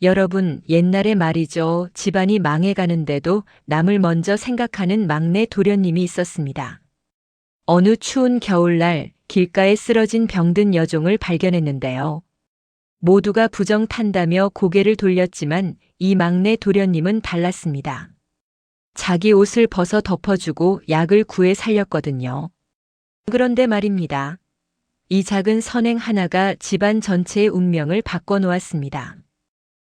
여러분, 옛날에 말이죠. 집안이 망해가는데도 남을 먼저 생각하는 막내 도련님이 있었습니다. 어느 추운 겨울날 길가에 쓰러진 병든 여종을 발견했는데요. 모두가 부정탄다며 고개를 돌렸지만 이 막내 도련님은 달랐습니다. 자기 옷을 벗어 덮어주고 약을 구해 살렸거든요. 그런데 말입니다. 이 작은 선행 하나가 집안 전체의 운명을 바꿔놓았습니다.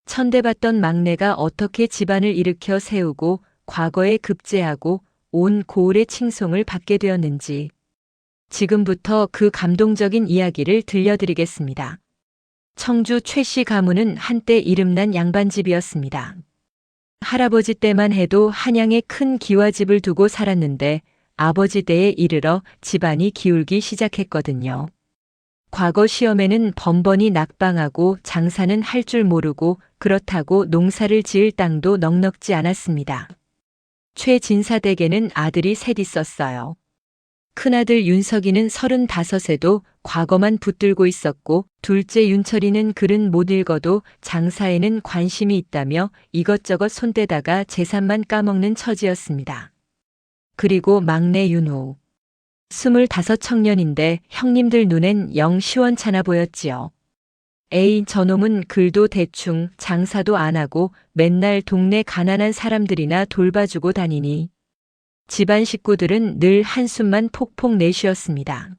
천대받던 막내가 어떻게 집안을 일으켜 세우고 과거에 급제하고 온 고을의 칭송을 받게 되었는지 지금부터 그 감동적인 이야기를 들려드리겠습니다. 청주 최씨 가문은 한때 이름난 양반집이었습니다. 할아버지 때만 해도 한양에 큰 기와집을 두고 살았는데 아버지 때에 이르러 집안이 기울기 시작했거든요. 과거 시험에는 번번이 낙방하고 장사는 할 줄 모르고 그렇다고 농사를 지을 땅도 넉넉지 않았습니다. 최진사댁에는 아들이 셋 있었어요. 큰아들 윤석이는 35에도 과거만 붙들고 있었고 둘째 윤철이는 글은 못 읽어도 장사에는 관심이 있다며 이것저것 손대다가 재산만 까먹는 처지였습니다. 그리고 막내 윤호. 25 청년인데 형님들 눈엔 영 시원찮아 보였지요. 에이, 저놈은 글도 대충 장사도 안 하고 맨날 동네 가난한 사람들이나 돌봐주고 다니니 집안 식구들은 늘 한숨만 폭폭 내쉬었습니다.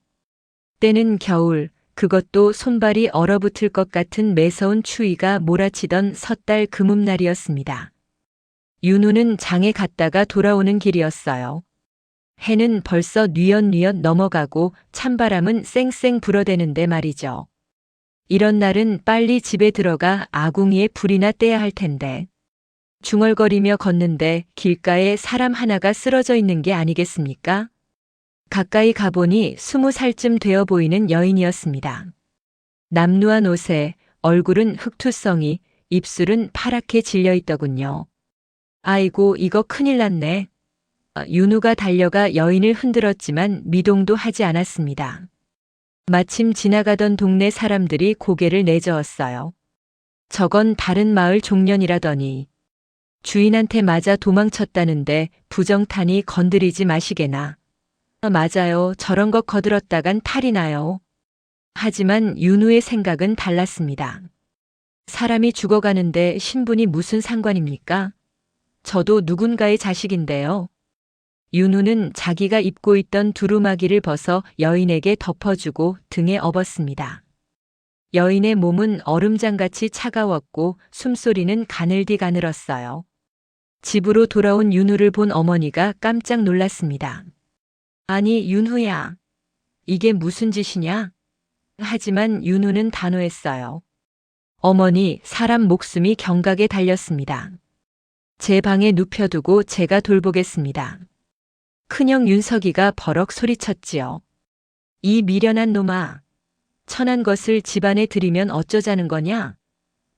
때는 겨울, 그것도 손발이 얼어붙을 것 같은 매서운 추위가 몰아치던 섣달 금음날이었습니다. 윤우는 장에 갔다가 돌아오는 길이었어요. 해는 벌써 뉘엿뉘엿 넘어가고 찬바람은 쌩쌩 불어대는데 말이죠. 이런 날은 빨리 집에 들어가 아궁이에 불이나 떼야 할 텐데. 중얼거리며 걷는데 길가에 사람 하나가 쓰러져 있는 게 아니겠습니까? 가까이 가보니 20살쯤 되어 보이는 여인이었습니다. 남루한 옷에 얼굴은 흑투성이, 입술은 파랗게 질려 있더군요. 아이고, 이거 큰일 났네. 윤우가 달려가 여인을 흔들었지만 미동도 하지 않았습니다. 마침 지나가던 동네 사람들이 고개를 내저었어요. 저건 다른 마을 종년이라더니 주인한테 맞아 도망쳤다는데 부정타니 건드리지 마시게나. 맞아요. 저런 거 거들었다간 탈이 나요. 하지만 윤우의 생각은 달랐습니다. 사람이 죽어가는데 신분이 무슨 상관입니까? 저도 누군가의 자식인데요. 윤우는 자기가 입고 있던 두루마기를 벗어 여인에게 덮어주고 등에 업었습니다. 여인의 몸은 얼음장같이 차가웠고 숨소리는 가늘디 가늘었어요. 집으로 돌아온 윤우를 본 어머니가 깜짝 놀랐습니다. 아니, 윤우야. 이게 무슨 짓이냐? 하지만 윤우는 단호했어요. 어머니, 사람 목숨이 경각에 달렸습니다. 제 방에 눕혀두고 제가 돌보겠습니다. 큰형 윤석이가 버럭 소리쳤지요. 이 미련한 놈아. 천한 것을 집안에 들이면 어쩌자는 거냐?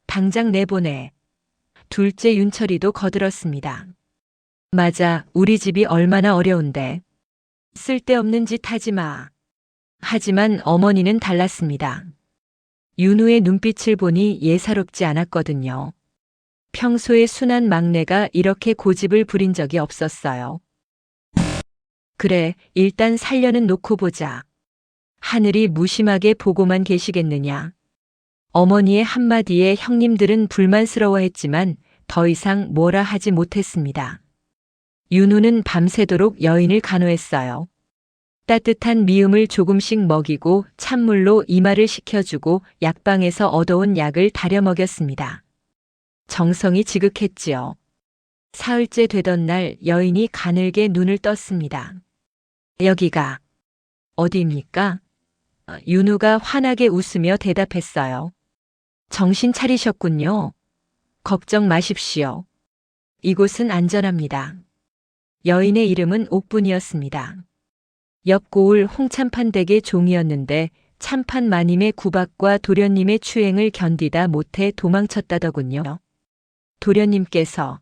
당장 내보내. 둘째 윤철이도 거들었습니다. 맞아, 우리 집이 얼마나 어려운데. 쓸데없는 짓 하지 마. 하지만 어머니는 달랐습니다. 윤우의 눈빛을 보니 예사롭지 않았거든요. 평소에 순한 막내가 이렇게 고집을 부린 적이 없었어요. 그래, 일단 살려는 놓고 보자. 하늘이 무심하게 보고만 계시겠느냐. 어머니의 한마디에 형님들은 불만스러워했지만 더 이상 뭐라 하지 못했습니다. 윤우는 밤새도록 여인을 간호했어요. 따뜻한 미음을 조금씩 먹이고 찬물로 이마를 식혀주고 약방에서 얻어온 약을 다려 먹였습니다. 정성이 지극했지요. 사흘째 되던 날 여인이 가늘게 눈을 떴습니다. 여기가 어디입니까? 윤우가 환하게 웃으며 대답했어요. 정신 차리셨군요. 걱정 마십시오. 이곳은 안전합니다. 여인의 이름은 옥분이었습니다. 옆 고을 홍참판 댁의 종이었는데 참판 마님의 구박과 도련님의 추행을 견디다 못해 도망쳤다더군요. 도련님께서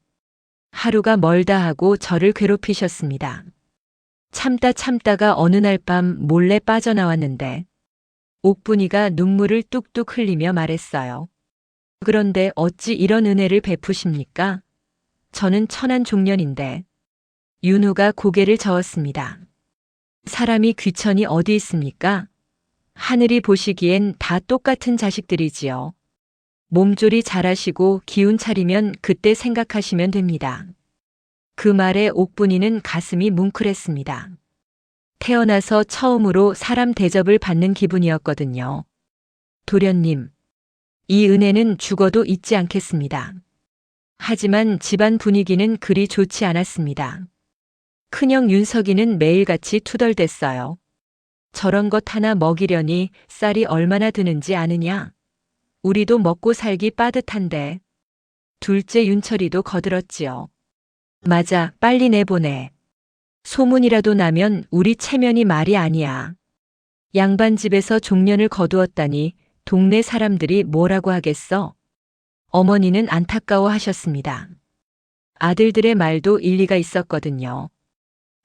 하루가 멀다 하고 저를 괴롭히셨습니다. 참다가 어느 날 밤 몰래 빠져나왔는데 옥분이가 눈물을 뚝뚝 흘리며 말했어요. 그런데 어찌 이런 은혜를 베푸십니까? 저는 천한 종년인데. 윤우가 고개를 저었습니다. 사람이 귀천이 어디 있습니까? 하늘이 보시기엔 다 똑같은 자식들이지요. 몸조리 잘하시고 기운 차리면 그때 생각하시면 됩니다. 그 말에 옥분이는 가슴이 뭉클했습니다. 태어나서 처음으로 사람 대접을 받는 기분이었거든요. 도련님, 이 은혜는 죽어도 잊지 않겠습니다. 하지만 집안 분위기는 그리 좋지 않았습니다. 큰형 윤석이는 매일같이 투덜댔어요. 저런 것 하나 먹이려니 쌀이 얼마나 드는지 아느냐? 우리도 먹고 살기 빠듯한데. 둘째 윤철이도 거들었지요. 맞아, 빨리 내보내. 소문이라도 나면 우리 체면이 말이 아니야. 양반 집에서 종년을 거두었다니 동네 사람들이 뭐라고 하겠어? 어머니는 안타까워하셨습니다. 아들들의 말도 일리가 있었거든요.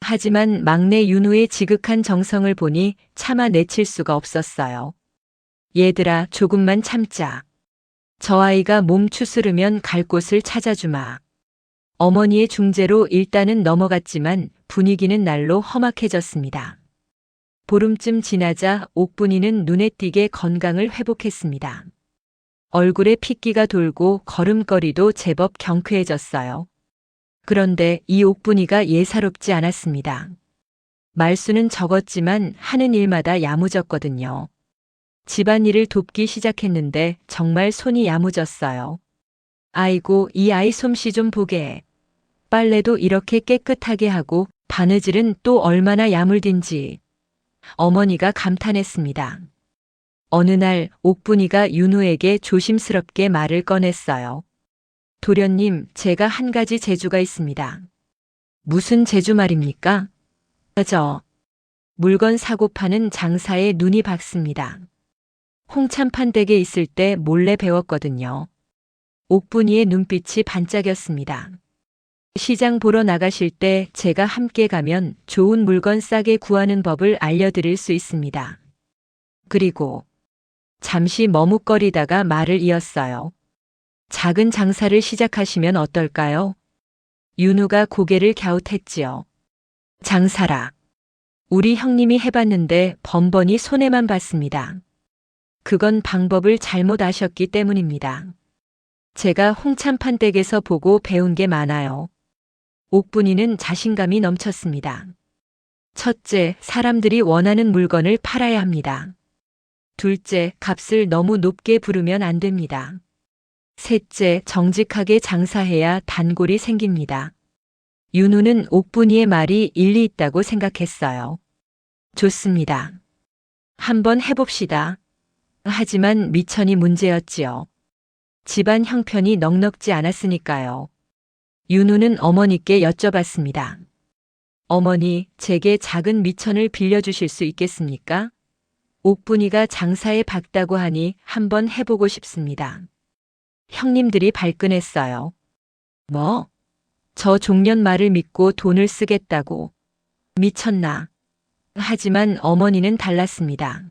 하지만 막내 윤우의 지극한 정성을 보니 차마 내칠 수가 없었어요. 얘들아, 조금만 참자. 저 아이가 몸 추스르면 갈 곳을 찾아주마. 어머니의 중재로 일단은 넘어갔지만 분위기는 날로 험악해졌습니다. 보름쯤 지나자 옥분이는 눈에 띄게 건강을 회복했습니다. 얼굴에 핏기가 돌고 걸음걸이도 제법 경쾌해졌어요. 그런데 이 옥분이가 예사롭지 않았습니다. 말수는 적었지만 하는 일마다 야무졌거든요. 집안일을 돕기 시작했는데 정말 손이 야무졌어요. 아이고, 이 아이 솜씨 좀 보게. 빨래도 이렇게 깨끗하게 하고 바느질은 또 얼마나 야물딘지. 어머니가 감탄했습니다. 어느 날 옥분이가 윤우에게 조심스럽게 말을 꺼냈어요. 도련님, 제가 한 가지 재주가 있습니다. 무슨 재주 말입니까? 물건 사고 파는 장사에 눈이 박습니다. 홍참판 댁에 있을 때 몰래 배웠거든요. 옥분이의 눈빛이 반짝였습니다. 시장 보러 나가실 때 제가 함께 가면 좋은 물건 싸게 구하는 법을 알려드릴 수 있습니다. 그리고 잠시 머뭇거리다가 말을 이었어요. 작은 장사를 시작하시면 어떨까요? 윤우가 고개를 갸웃했지요. 장사라. 우리 형님이 해봤는데 번번이 손해만 봤습니다. 그건 방법을 잘못 아셨기 때문입니다. 제가 홍참판 댁에서 보고 배운 게 많아요. 옥분이는 자신감이 넘쳤습니다. 첫째, 사람들이 원하는 물건을 팔아야 합니다. 둘째, 값을 너무 높게 부르면 안 됩니다. 셋째, 정직하게 장사해야 단골이 생깁니다. 윤우는 옥분이의 말이 일리 있다고 생각했어요. 좋습니다. 한번 해봅시다. 하지만 미천이 문제였지요. 집안 형편이 넉넉지 않았으니까요. 윤우는 어머니께 여쭤봤습니다. 어머니, 제게 작은 미천을 빌려주실 수 있겠습니까? 옥분이가 장사에 박다고 하니 한번 해보고 싶습니다. 형님들이 발끈했어요. 뭐? 저 종년 말을 믿고 돈을 쓰겠다고. 미쳤나? 하지만 어머니는 달랐습니다.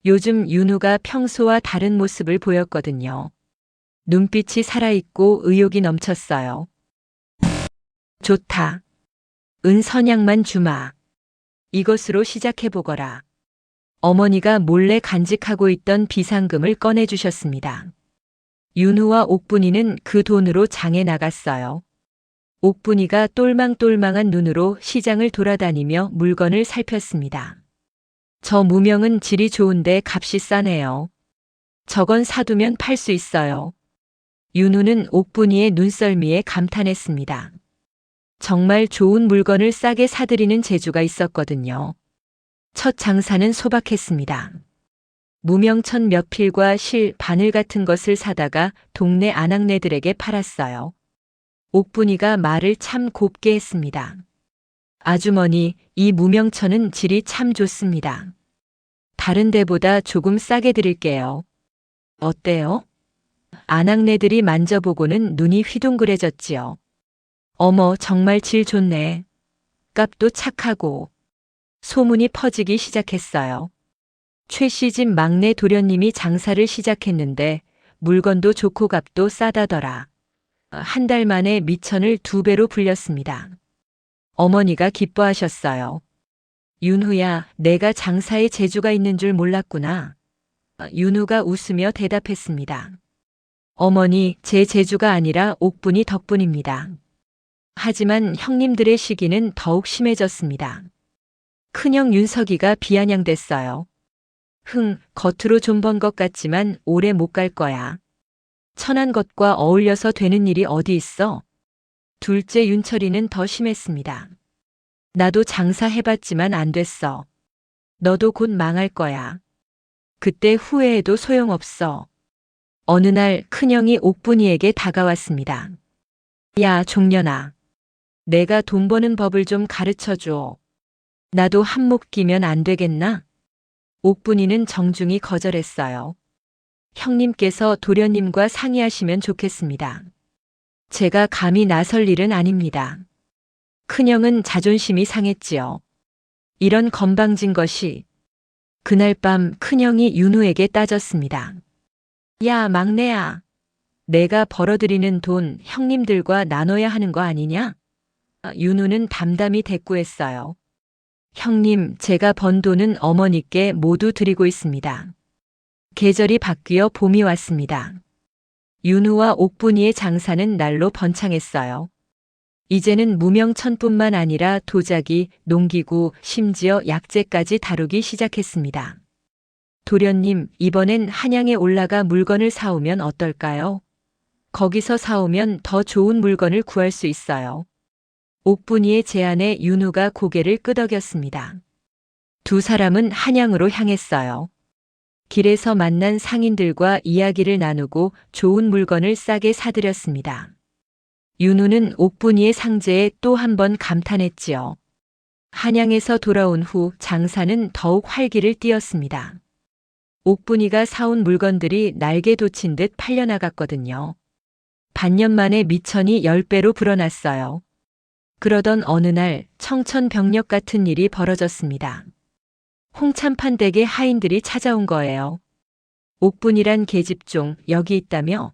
요즘 윤우가 평소와 다른 모습을 보였거든요. 눈빛이 살아있고 의욕이 넘쳤어요. 좋다. 은선양만 주마. 이것으로 시작해보거라. 어머니가 몰래 간직하고 있던 비상금을 꺼내주셨습니다. 윤우와 옥분이는 그 돈으로 장에 나갔어요. 옥분이가 똘망똘망한 눈으로 시장을 돌아다니며 물건을 살폈습니다. 저 무명은 질이 좋은데 값이 싸네요. 저건 사두면 팔 수 있어요. 윤우는 옥분이의 눈썰미에 감탄했습니다. 정말 좋은 물건을 싸게 사들이는 재주가 있었거든요. 첫 장사는 소박했습니다. 무명천 몇 필과 실, 바늘 같은 것을 사다가 동네 아낙네들에게 팔았어요. 옥분이가 말을 참 곱게 했습니다. 아주머니, 이 무명천은 질이 참 좋습니다. 다른 데보다 조금 싸게 드릴게요. 어때요? 아낙네들이 만져보고는 눈이 휘둥그레졌지요. 어머, 정말 질 좋네. 값도 착하고. 소문이 퍼지기 시작했어요. 최 씨 집 막내 도련님이 장사를 시작했는데 물건도 좋고 값도 싸다더라. 한 달 만에 미천을 2배로 불렸습니다. 어머니가 기뻐하셨어요. 윤후야, 내가 장사에 재주가 있는 줄 몰랐구나. 윤후가 웃으며 대답했습니다. 어머니, 제 재주가 아니라 옥분이 덕분입니다. 하지만 형님들의 시기는 더욱 심해졌습니다. 큰형 윤석이가 비아냥댔어요. 겉으로 좀 번 것 같지만 오래 못 갈 거야. 천한 것과 어울려서 되는 일이 어디 있어? 둘째 윤철이는 더 심했습니다. 나도 장사해봤지만 안 됐어. 너도 곧 망할 거야. 그때 후회해도 소용없어. 어느 날 큰형이 옥분이에게 다가왔습니다. 야, 종년아. 내가 돈 버는 법을 좀 가르쳐줘. 나도 한몫 끼면 안 되겠나? 옥분이는 정중히 거절했어요. 형님께서 도련님과 상의하시면 좋겠습니다. 제가 감히 나설 일은 아닙니다. 큰형은 자존심이 상했지요. 이런 건방진 것이. 그날 밤 큰형이 윤우에게 따졌습니다. 야, 막내야. 내가 벌어들이는 돈 형님들과 나눠야 하는 거 아니냐? 윤우는 담담히 대꾸했어요. 형님, 제가 번 돈은 어머니께 모두 드리고 있습니다. 계절이 바뀌어 봄이 왔습니다. 윤우와 옥분이의 장사는 날로 번창했어요. 이제는 무명천뿐만 아니라 도자기, 농기구, 심지어 약재까지 다루기 시작했습니다. 도련님, 이번엔 한양에 올라가 물건을 사오면 어떨까요? 거기서 사오면 더 좋은 물건을 구할 수 있어요. 옥분이의 제안에 윤우가 고개를 끄덕였습니다. 두 사람은 한양으로 향했어요. 길에서 만난 상인들과 이야기를 나누고 좋은 물건을 싸게 사들였습니다. 윤우는 옥분이의 상제에 또 한 번 감탄했지요. 한양에서 돌아온 후 장사는 더욱 활기를 띠었습니다. 옥분이가 사온 물건들이 날개 돋친 듯 팔려나갔거든요. 반년 만에 미천이 10배로 불어났어요. 그러던 어느 날 청천벽력 같은 일이 벌어졌습니다. 홍참판 댁에 하인들이 찾아온 거예요. 옥분이란 계집종 여기 있다며?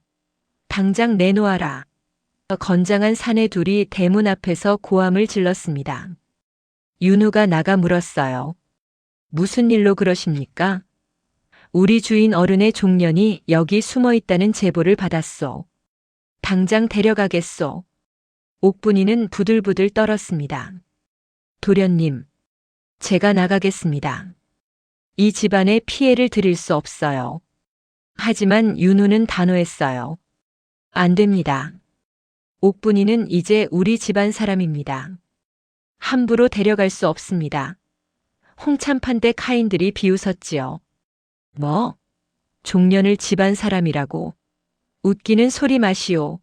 당장 내놓아라. 건장한 사내 둘이 대문 앞에서 고함을 질렀습니다. 윤우가 나가 물었어요. 무슨 일로 그러십니까? 우리 주인 어른의 종년이 여기 숨어 있다는 제보를 받았소. 당장 데려가겠소. 옥분이는 부들부들 떨었습니다. 도련님, 제가 나가겠습니다. 이 집안에 피해를 드릴 수 없어요. 하지만 윤우는 단호했어요. 안 됩니다. 옥분이는 이제 우리 집안 사람입니다. 함부로 데려갈 수 없습니다. 홍참판댁 하인들이 비웃었지요. 뭐? 종년을 집안 사람이라고? 웃기는 소리 마시오.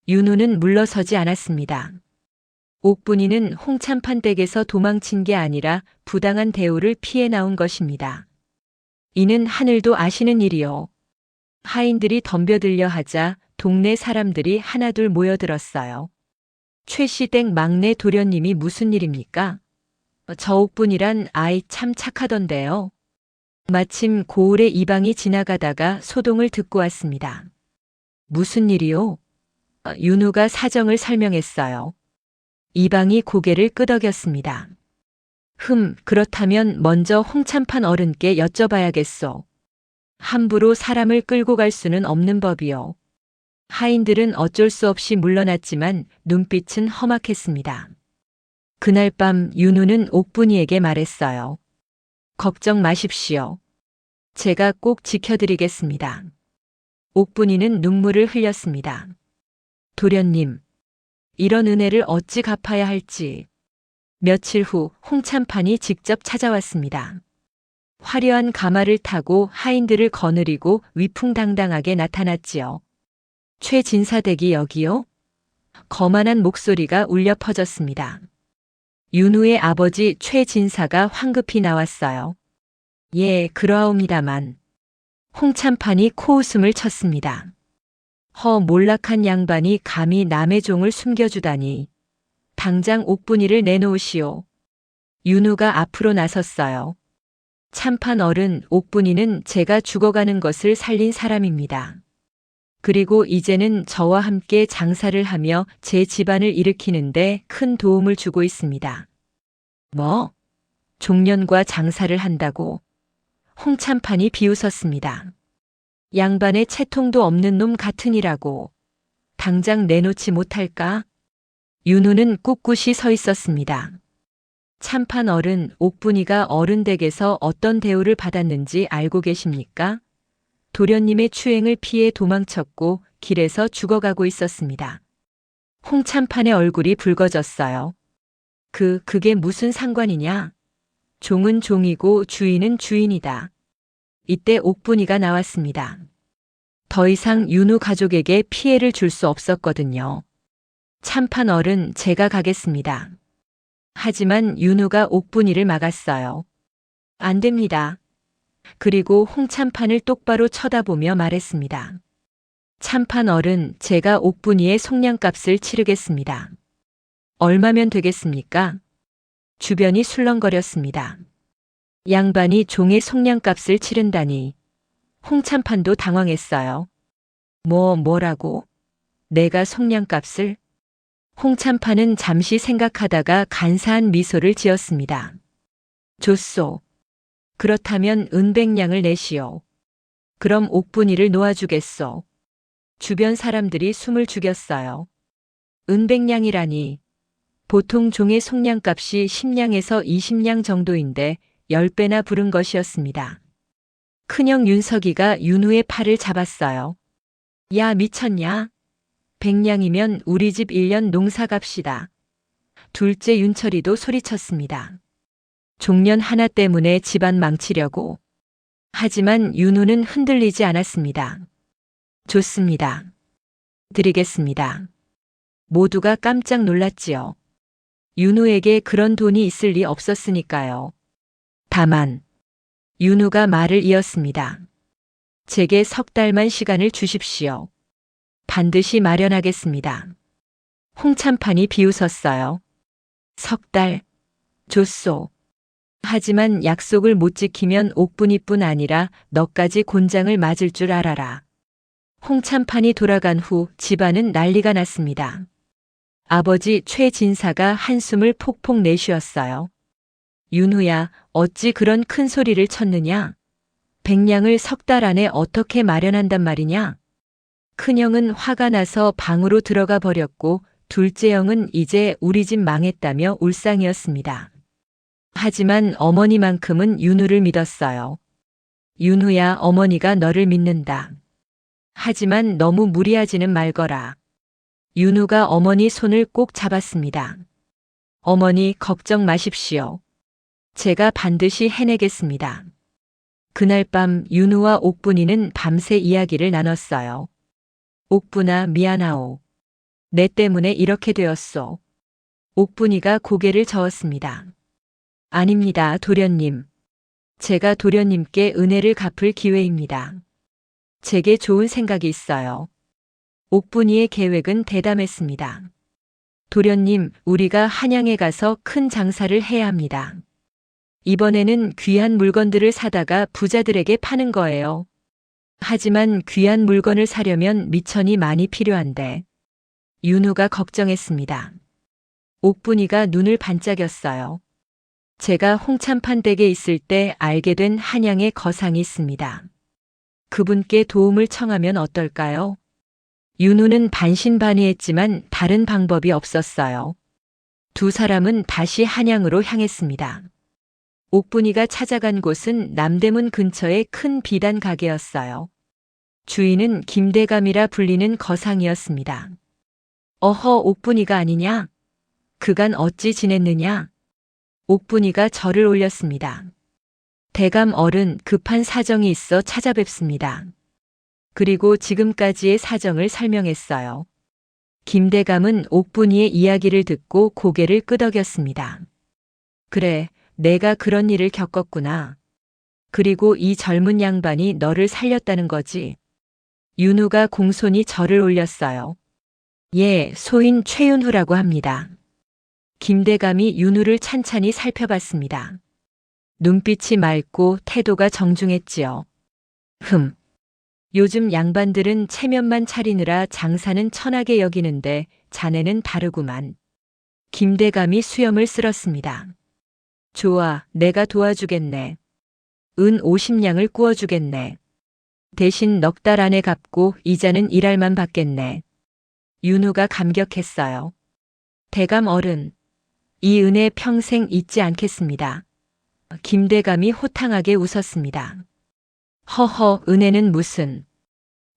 윤우는 물러서지 않았습니다. 옥분이는 홍참판댁에서 도망친 게 아니라 부당한 대우를 피해 나온 것입니다. 이는 하늘도 아시는 일이요. 하인들이 덤벼들려 하자 동네 사람들이 하나둘 모여들었어요. 최 씨 댁 막내 도련님이 무슨 일입니까? 저 옥분이란 아이 참 착하던데요. 마침 고을에 이방이 지나가다가 소동을 듣고 왔습니다. 무슨 일이요? 윤우가 사정을 설명했어요. 이방이 고개를 끄덕였습니다. 그렇다면 먼저 홍참판 어른께 여쭤봐야겠소. 함부로 사람을 끌고 갈 수는 없는 법이요. 하인들은 어쩔 수 없이 물러났지만 눈빛은 험악했습니다. 그날 밤 윤우는 옥분이에게 말했어요. 걱정 마십시오. 제가 꼭 지켜드리겠습니다. 옥분이는 눈물을 흘렸습니다. 도련님, 이런 은혜를 어찌 갚아야 할지. 며칠 후 홍참판이 직접 찾아왔습니다. 화려한 가마를 타고 하인들을 거느리고 위풍당당하게 나타났지요. 최진사댁이 여기요? 거만한 목소리가 울려 퍼졌습니다. 윤우의 아버지 최진사가 황급히 나왔어요. 예, 그러하옵니다만. 홍참판이 코웃음을 쳤습니다. 몰락한 양반이 감히 남의 종을 숨겨주다니. 당장 옥분이를 내놓으시오. 윤우가 앞으로 나섰어요. 참판 어른 옥분이는 제가 죽어가는 것을 살린 사람입니다. 그리고 이제는 저와 함께 장사를 하며 제 집안을 일으키는데 큰 도움을 주고 있습니다. 뭐? 종년과 장사를 한다고? 홍참판이 비웃었습니다. 양반의 채통도 없는 놈 같으니라고. 당장 내놓지 못할까? 윤우는 꿋꿋이 서 있었습니다. 참판 어른 옥분이가 어른 댁에서 어떤 대우를 받았는지 알고 계십니까? 도련님의 추행을 피해 도망쳤고 길에서 죽어가고 있었습니다. 홍참판의 얼굴이 붉어졌어요. 그게 무슨 상관이냐? 종은 종이고 주인은 주인이다. 이때 옥분이가 나왔습니다. 더 이상 윤우 가족에게 피해를 줄 수 없었거든요. 참판 어른 제가 가겠습니다. 하지만 윤우가 옥분이를 막았어요. 안 됩니다. 그리고 홍참판을 똑바로 쳐다보며 말했습니다. 참판 어른 제가 옥분이의 속량값을 치르겠습니다. 얼마면 되겠습니까? 주변이 술렁거렸습니다. 양반이 종의 속량값을 치른다니. 홍참판도 당황했어요. 뭐라고? 내가 속량값을? 홍참판은 잠시 생각하다가 간사한 미소를 지었습니다. 좋소. 그렇다면 은백냥을 내시오. 그럼 옥분이를 놓아주겠소. 주변 사람들이 숨을 죽였어요. 은백냥이라니. 보통 종의 속량값이 10냥에서 20냥 정도인데 10배나 부른 것이었습니다. 큰형 윤석이가 윤우의 팔을 잡았어요. 야 미쳤냐? 100냥이면 우리 집 1년 농사 값이다. 둘째 윤철이도 소리쳤습니다. 종년 하나 때문에 집안 망치려고. 하지만 윤우는 흔들리지 않았습니다. 좋습니다. 드리겠습니다. 모두가 깜짝 놀랐지요. 윤우에게 그런 돈이 있을 리 없었으니까요. 다만 윤우가 말을 이었습니다. 제게 3달만 시간을 주십시오. 반드시 마련하겠습니다. 홍참판이 비웃었어요. 3달. 좋소. 하지만 약속을 못 지키면 옥분이뿐 아니라 너까지 곤장을 맞을 줄 알아라. 홍참판이 돌아간 후 집안은 난리가 났습니다. 아버지 최진사가 한숨을 폭폭 내쉬었어요. 윤우야, 어찌 그런 큰 소리를 쳤느냐? 100냥을 3달 안에 어떻게 마련한단 말이냐? 큰형은 화가 나서 방으로 들어가 버렸고 둘째 형은 이제 우리 집 망했다며 울상이었습니다. 하지만 어머니만큼은 윤우를 믿었어요. 윤우야, 어머니가 너를 믿는다. 하지만 너무 무리하지는 말거라. 윤우가 어머니 손을 꼭 잡았습니다. 어머니 걱정 마십시오. 제가 반드시 해내겠습니다. 그날 밤 윤우와 옥분이는 밤새 이야기를 나눴어요. 옥분아 미안하오. 내 때문에 이렇게 되었소. 옥분이가 고개를 저었습니다. 아닙니다, 도련님. 제가 도련님께 은혜를 갚을 기회입니다. 제게 좋은 생각이 있어요. 옥분이의 계획은 대담했습니다. 도련님, 우리가 한양에 가서 큰 장사를 해야 합니다. 이번에는 귀한 물건들을 사다가 부자들에게 파는 거예요. 하지만 귀한 물건을 사려면 미천이 많이 필요한데. 윤우가 걱정했습니다. 옥분이가 눈을 반짝였어요. 제가 홍참판 댁에 있을 때 알게 된 한양의 거상이 있습니다. 그분께 도움을 청하면 어떨까요? 윤우는 반신반의했지만 다른 방법이 없었어요. 두 사람은 다시 한양으로 향했습니다. 옥분이가 찾아간 곳은 남대문 근처의 큰 비단 가게였어요. 주인은 김대감이라 불리는 거상이었습니다. 어허, 옥분이가 아니냐? 그간 어찌 지냈느냐? 옥분이가 절을 올렸습니다. 대감 어른, 급한 사정이 있어 찾아뵙습니다. 그리고 지금까지의 사정을 설명했어요. 김대감은 옥분이의 이야기를 듣고 고개를 끄덕였습니다. 그래, 내가 그런 일을 겪었구나. 그리고 이 젊은 양반이 너를 살렸다는 거지. 윤우가 공손히 절을 올렸어요. 예, 소인 최윤후라고 합니다. 김대감이 윤우를 찬찬히 살펴봤습니다. 눈빛이 맑고 태도가 정중했지요. 요즘 양반들은 체면만 차리느라 장사는 천하게 여기는데 자네는 다르구만. 김대감이 수염을 쓸었습니다. 좋아, 내가 도와주겠네. 은 50냥을 구워주겠네. 대신 넉 달 안에 갚고 이자는 일할만 받겠네. 윤우가 감격했어요. 대감 어른, 이 은혜 평생 잊지 않겠습니다. 김대감이 호탕하게 웃었습니다. 허허, 은혜는 무슨.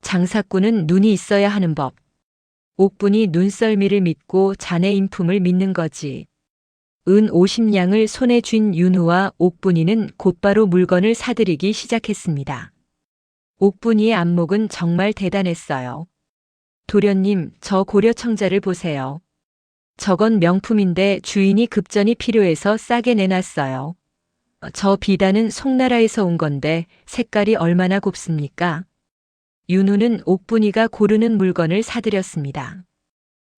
장사꾼은 눈이 있어야 하는 법. 옥분이 눈썰미를 믿고 자네 인품을 믿는 거지. 은 50냥을 손에 쥔 윤우와 옥분이는 곧바로 물건을 사들이기 시작했습니다. 옥분이의 안목은 정말 대단했어요. 도련님, 저 고려청자를 보세요. 저건 명품인데 주인이 급전이 필요해서 싸게 내놨어요. 저 비단은 송나라에서 온 건데 색깔이 얼마나 곱습니까? 윤우는 옥분이가 고르는 물건을 사들였습니다.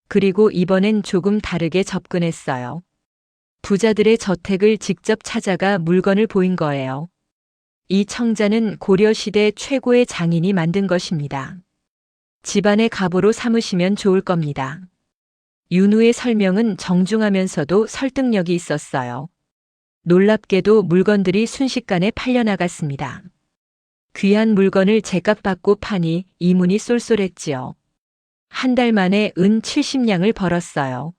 그리고 이번엔 조금 다르게 접근했어요. 부자들의 저택을 직접 찾아가 물건을 보인 거예요. 이 청자는 고려시대 최고의 장인이 만든 것입니다. 집안의 갑오로 삼으시면 좋을 겁니다. 윤우의 설명은 정중하면서도 설득력이 있었어요. 놀랍게도 물건들이 순식간에 팔려나갔습니다. 귀한 물건을 제값 받고 파니 이문이 쏠쏠했지요. 한 달 만에 은 70냥을 벌었어요.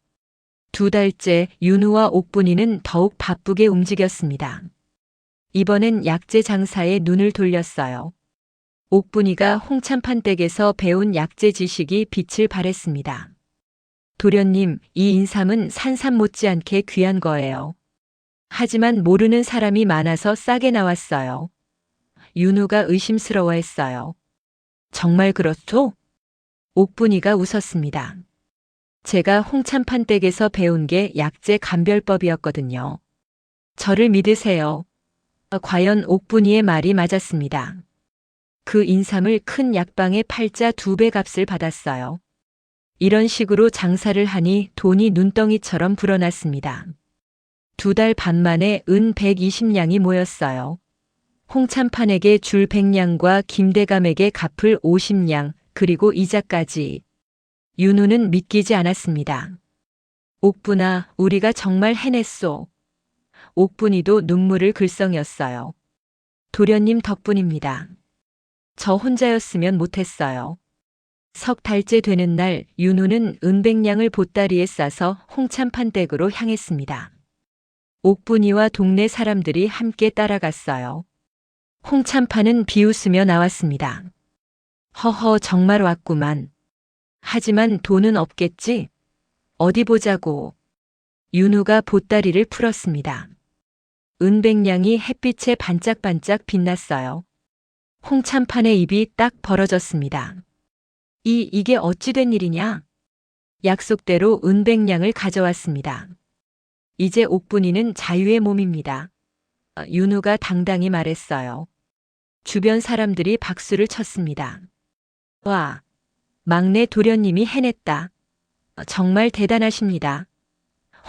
2달째 윤우와 옥분이는 더욱 바쁘게 움직였습니다. 이번엔 약재 장사에 눈을 돌렸어요. 옥분이가 홍참판댁에서 배운 약재 지식이 빛을 발했습니다. 도련님, 이 인삼은 산삼 못지않게 귀한 거예요. 하지만 모르는 사람이 많아서 싸게 나왔어요. 윤우가 의심스러워했어요. 정말 그렇죠? 옥분이가 웃었습니다. 제가 홍참판댁에서 배운 게 약재 감별법이었거든요. 저를 믿으세요. 과연 옥분이의 말이 맞았습니다. 그 인삼을 큰 약방에 팔자 2배 값을 받았어요. 이런 식으로 장사를 하니 돈이 눈덩이처럼 불어났습니다. 2달 반 만에 은 120냥이 모였어요. 홍참판에게 줄 100냥과 김대감에게 갚을 50냥, 그리고 이자까지. 윤우는 믿기지 않았습니다. 옥분아, 우리가 정말 해냈소. 옥분이도 눈물을 글썽였어요. 도련님 덕분입니다. 저 혼자였으면 못했어요. 석 달째 되는 날 윤우는 은백냥을 보따리에 싸서 홍참판댁으로 향했습니다. 옥분이와 동네 사람들이 함께 따라갔어요. 홍참판은 비웃으며 나왔습니다. 허허, 정말 왔구만. 하지만 돈은 없겠지? 어디 보자고. 윤우가 보따리를 풀었습니다. 은백냥이 햇빛에 반짝반짝 빛났어요. 홍참판의 입이 딱 벌어졌습니다. 이게 어찌 된 일이냐? 약속대로 은백냥을 가져왔습니다. 이제 옥분이는 자유의 몸입니다. 윤우가 당당히 말했어요. 주변 사람들이 박수를 쳤습니다. 와, 막내 도련님이 해냈다. 정말 대단하십니다.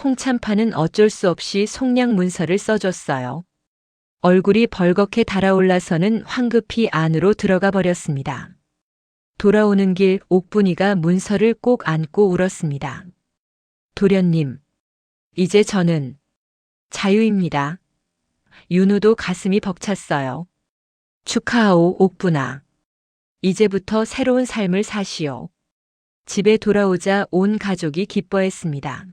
홍참판은 어쩔 수 없이 속량 문서를 써줬어요. 얼굴이 벌겋게 달아올라서는 황급히 안으로 들어가 버렸습니다. 돌아오는 길 옥분이가 문서를 꼭 안고 울었습니다. 도련님, 이제 저는 자유입니다. 윤우도 가슴이 벅찼어요. 축하하오, 옥분아. 이제부터 새로운 삶을 사시오. 집에 돌아오자 온 가족이 기뻐했습니다.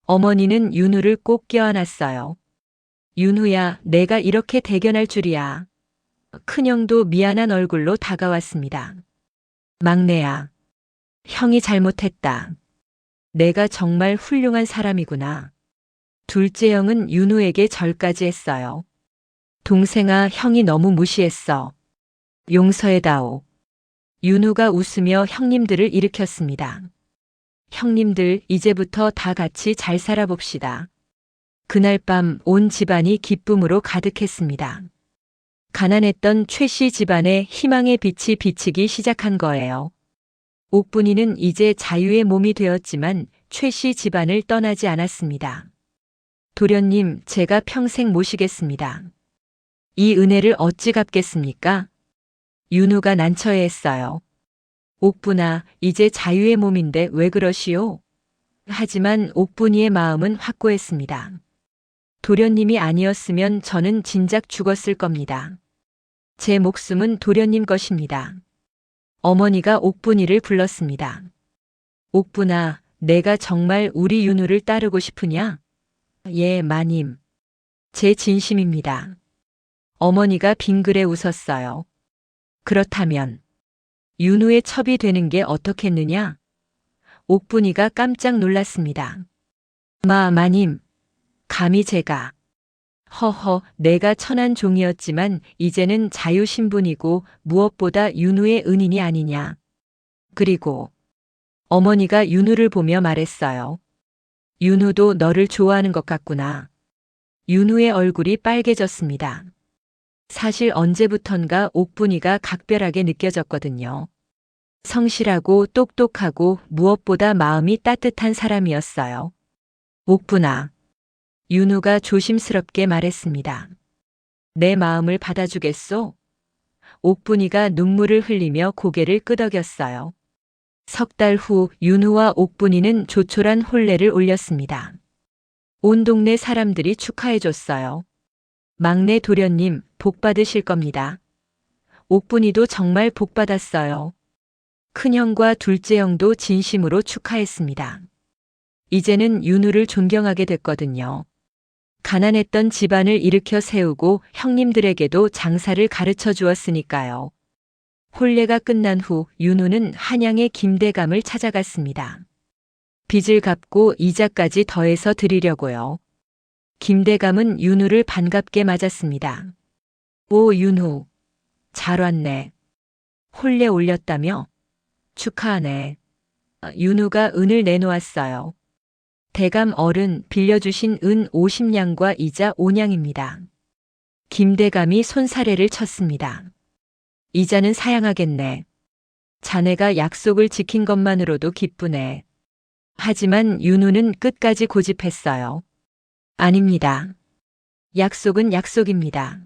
어머니는 윤우를 꼭 껴안았어요. 윤우야, 내가 이렇게 대견할 줄이야. 큰형도 미안한 얼굴로 다가왔습니다. 막내야, 형이 잘못했다. 내가 정말 훌륭한 사람이구나. 둘째 형은 윤우에게 절까지 했어요. 동생아, 형이 너무 무시했어. 용서해다오. 윤우가 웃으며 형님들을 일으켰습니다. 형님들, 이제부터 다 같이 잘 살아봅시다. 그날 밤 온 집안이 기쁨으로 가득했습니다. 가난했던 최 씨 집안에 희망의 빛이 비치기 시작한 거예요. 옥분이는 이제 자유의 몸이 되었지만 최 씨 집안을 떠나지 않았습니다. 도련님, 제가 평생 모시겠습니다. 이 은혜를 어찌 갚겠습니까? 윤우가 난처해했어요. 옥분아, 이제 자유의 몸인데 왜 그러시오? 하지만 옥분이의 마음은 확고했습니다. 도련님이 아니었으면 저는 진작 죽었을 겁니다. 제 목숨은 도련님 것입니다. 어머니가 옥분이를 불렀습니다. 옥분아, 내가 정말 우리 윤우를 따르고 싶으냐? 예, 마님. 제 진심입니다. 어머니가 빙그레 웃었어요. 그렇다면 윤우의 첩이 되는 게 어떻겠느냐? 옥분이가 깜짝 놀랐습니다. 마님, 감히 제가. 허허, 내가 천한 종이었지만 이제는 자유신분이고 무엇보다 윤우의 은인이 아니냐. 그리고 어머니가 윤우를 보며 말했어요. 윤우도 너를 좋아하는 것 같구나. 윤우의 얼굴이 빨개졌습니다. 사실 언제부턴가 옥분이가 각별하게 느껴졌거든요. 성실하고 똑똑하고 무엇보다 마음이 따뜻한 사람이었어요. 옥분아. 윤우가 조심스럽게 말했습니다. 내 마음을 받아주겠소? 옥분이가 눈물을 흘리며 고개를 끄덕였어요. 석 달 후 윤우와 옥분이는 조촐한 혼례를 올렸습니다. 온 동네 사람들이 축하해줬어요. 막내 도련님, 복 받으실 겁니다. 옥분이도 정말 복 받았어요. 큰형과 둘째 형도 진심으로 축하했습니다. 이제는 윤우를 존경하게 됐거든요. 가난했던 집안을 일으켜 세우고 형님들에게도 장사를 가르쳐 주었으니까요. 혼례가 끝난 후 윤우는 한양의 김대감을 찾아갔습니다. 빚을 갚고 이자까지 더해서 드리려고요. 김대감은 윤우를 반갑게 맞았습니다. 오, 윤우. 잘 왔네. 혼례 올렸다며? 축하하네. 윤우가 은을 내놓았어요. 대감 어른 빌려주신 은 50냥과 이자 5냥입니다. 김대감이 손사래를 쳤습니다. 이자는 사양하겠네. 자네가 약속을 지킨 것만으로도 기쁘네. 하지만 윤우는 끝까지 고집했어요. 아닙니다. 약속은 약속입니다.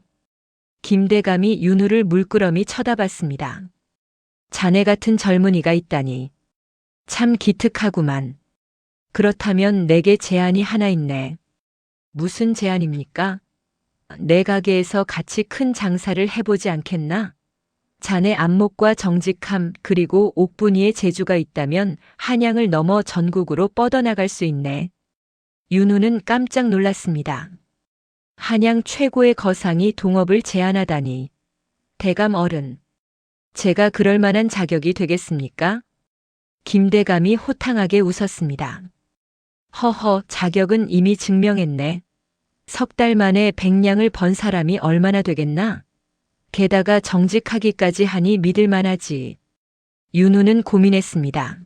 김대감이 윤우를 물끄러미 쳐다봤습니다. 자네 같은 젊은이가 있다니. 참 기특하구만. 그렇다면 내게 제안이 하나 있네. 무슨 제안입니까? 내 가게에서 같이 큰 장사를 해보지 않겠나? 자네 안목과 정직함 그리고 옥분이의 재주가 있다면 한양을 넘어 전국으로 뻗어나갈 수 있네. 윤우는 깜짝 놀랐습니다. 한양 최고의 거상이 동업을 제안하다니. 대감 어른. 제가 그럴 만한 자격이 되겠습니까? 김대감이 호탕하게 웃었습니다. 허허, 자격은 이미 증명했네. 석 달 만에 100냥을 번 사람이 얼마나 되겠나? 게다가 정직하기까지 하니 믿을 만하지. 윤우는 고민했습니다.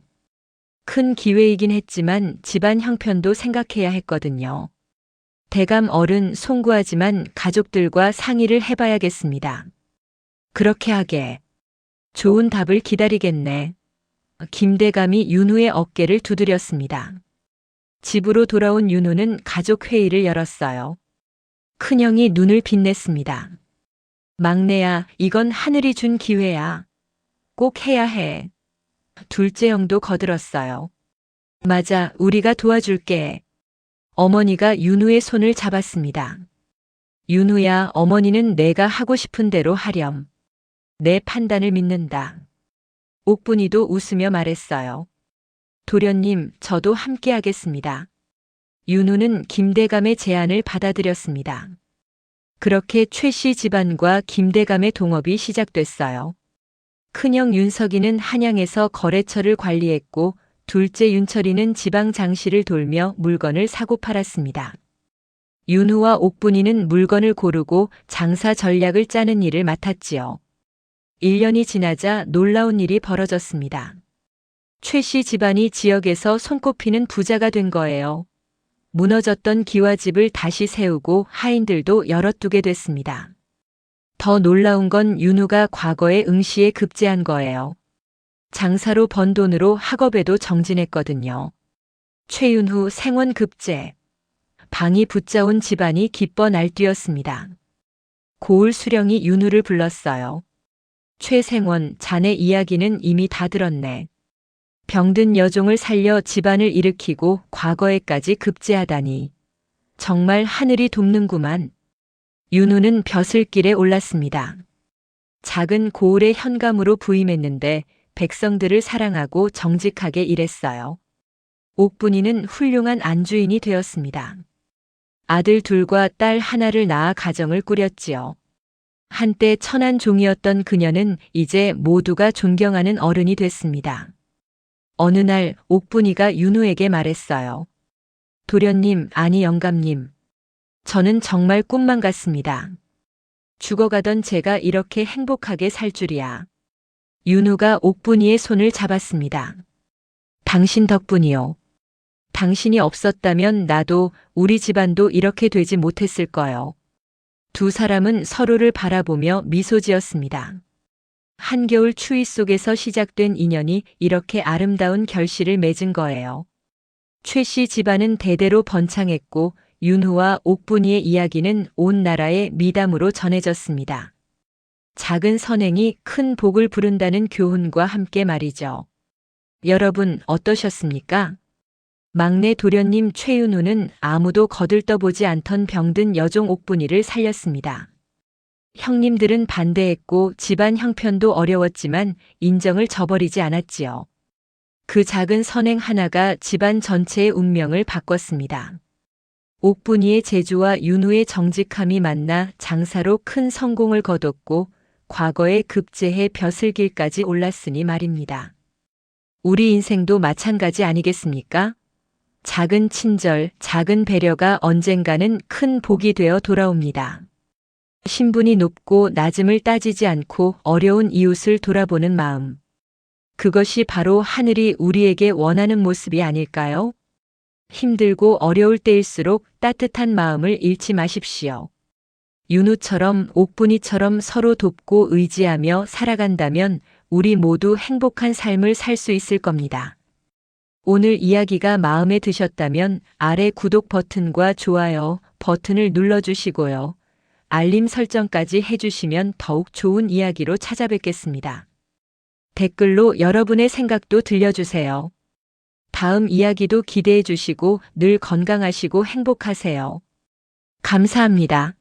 큰 기회이긴 했지만 집안 형편도 생각해야 했거든요. 대감 어른 송구하지만 가족들과 상의를 해봐야겠습니다. 그렇게 하게. 좋은 답을 기다리겠네. 김대감이 윤우의 어깨를 두드렸습니다. 집으로 돌아온 윤우는 가족 회의를 열었어요. 큰형이 눈을 빛냈습니다. 막내야, 이건 하늘이 준 기회야. 꼭 해야 해. 둘째 형도 거들었어요. 맞아, 우리가 도와줄게. 어머니가 윤우의 손을 잡았습니다. 윤우야, 어머니는 내가 하고 싶은 대로 하렴. 내 판단을 믿는다. 옥분이도 웃으며 말했어요. 도련님, 저도 함께 하겠습니다. 윤우는 김대감의 제안을 받아들였습니다. 그렇게 최씨 집안과 김대감의 동업이 시작됐어요. 큰형 윤석이는 한양에서 거래처를 관리했고 둘째 윤철이는 지방 장시를 돌며 물건을 사고 팔았습니다. 윤우와 옥분이는 물건을 고르고 장사 전략을 짜는 일을 맡았지요. 1년이 지나자 놀라운 일이 벌어졌습니다. 최씨 집안이 지역에서 손꼽히는 부자가 된 거예요. 무너졌던 기와집을 다시 세우고 하인들도 열어두게 됐습니다. 더 놀라운 건 윤우가 과거에 응시에 급제한 거예요. 장사로 번 돈으로 학업에도 정진했거든요. 최윤후 생원 급제. 방이 붙자온 집안이 기뻐 날뛰었습니다. 고을 수령이 윤우를 불렀어요. 최생원, 자네 이야기는 이미 다 들었네. 병든 여종을 살려 집안을 일으키고 과거에까지 급제하다니. 정말 하늘이 돕는구만. 윤우는 벼슬길에 올랐습니다. 작은 고을의 현감으로 부임했는데 백성들을 사랑하고 정직하게 일했어요. 옥분이는 훌륭한 안주인이 되었습니다. 아들 둘과 딸 하나를 낳아 가정을 꾸렸지요. 한때 천한 종이었던 그녀는 이제 모두가 존경하는 어른이 됐습니다. 어느 날 옥분이가 윤우에게 말했어요. 도련님, 아니 영감님. 저는 정말 꿈만 같습니다. 죽어가던 제가 이렇게 행복하게 살 줄이야. 윤우가 옥분이의 손을 잡았습니다. 당신 덕분이요. 당신이 없었다면 나도 우리 집안도 이렇게 되지 못했을 거요. 두 사람은 서로를 바라보며 미소 지었습니다. 한겨울 추위 속에서 시작된 인연이 이렇게 아름다운 결실을 맺은 거예요. 최 씨 집안은 대대로 번창했고 윤후와 옥분이의 이야기는 온 나라에 미담으로 전해졌습니다. 작은 선행이 큰 복을 부른다는 교훈과 함께 말이죠. 여러분 어떠셨습니까? 막내 도련님 최윤우는 아무도 거들떠보지 않던 병든 여종 옥분이를 살렸습니다. 형님들은 반대했고 집안 형편도 어려웠지만 인정을 저버리지 않았지요. 그 작은 선행 하나가 집안 전체의 운명을 바꿨습니다. 옥분이의 재주와 윤우의 정직함이 만나 장사로 큰 성공을 거뒀고 과거에 급제해 벼슬길까지 올랐으니 말입니다. 우리 인생도 마찬가지 아니겠습니까? 작은 친절, 작은 배려가 언젠가는 큰 복이 되어 돌아옵니다. 신분이 높고 낮음을 따지지 않고 어려운 이웃을 돌아보는 마음. 그것이 바로 하늘이 우리에게 원하는 모습이 아닐까요? 힘들고 어려울 때일수록 따뜻한 마음을 잃지 마십시오. 윤우처럼 옥분이처럼 서로 돕고 의지하며 살아간다면 우리 모두 행복한 삶을 살 수 있을 겁니다. 오늘 이야기가 마음에 드셨다면 아래 구독 버튼과 좋아요 버튼을 눌러주시고요. 알림 설정까지 해주시면 더욱 좋은 이야기로 찾아뵙겠습니다. 댓글로 여러분의 생각도 들려주세요. 다음 이야기도 기대해 주시고 늘 건강하시고 행복하세요. 감사합니다.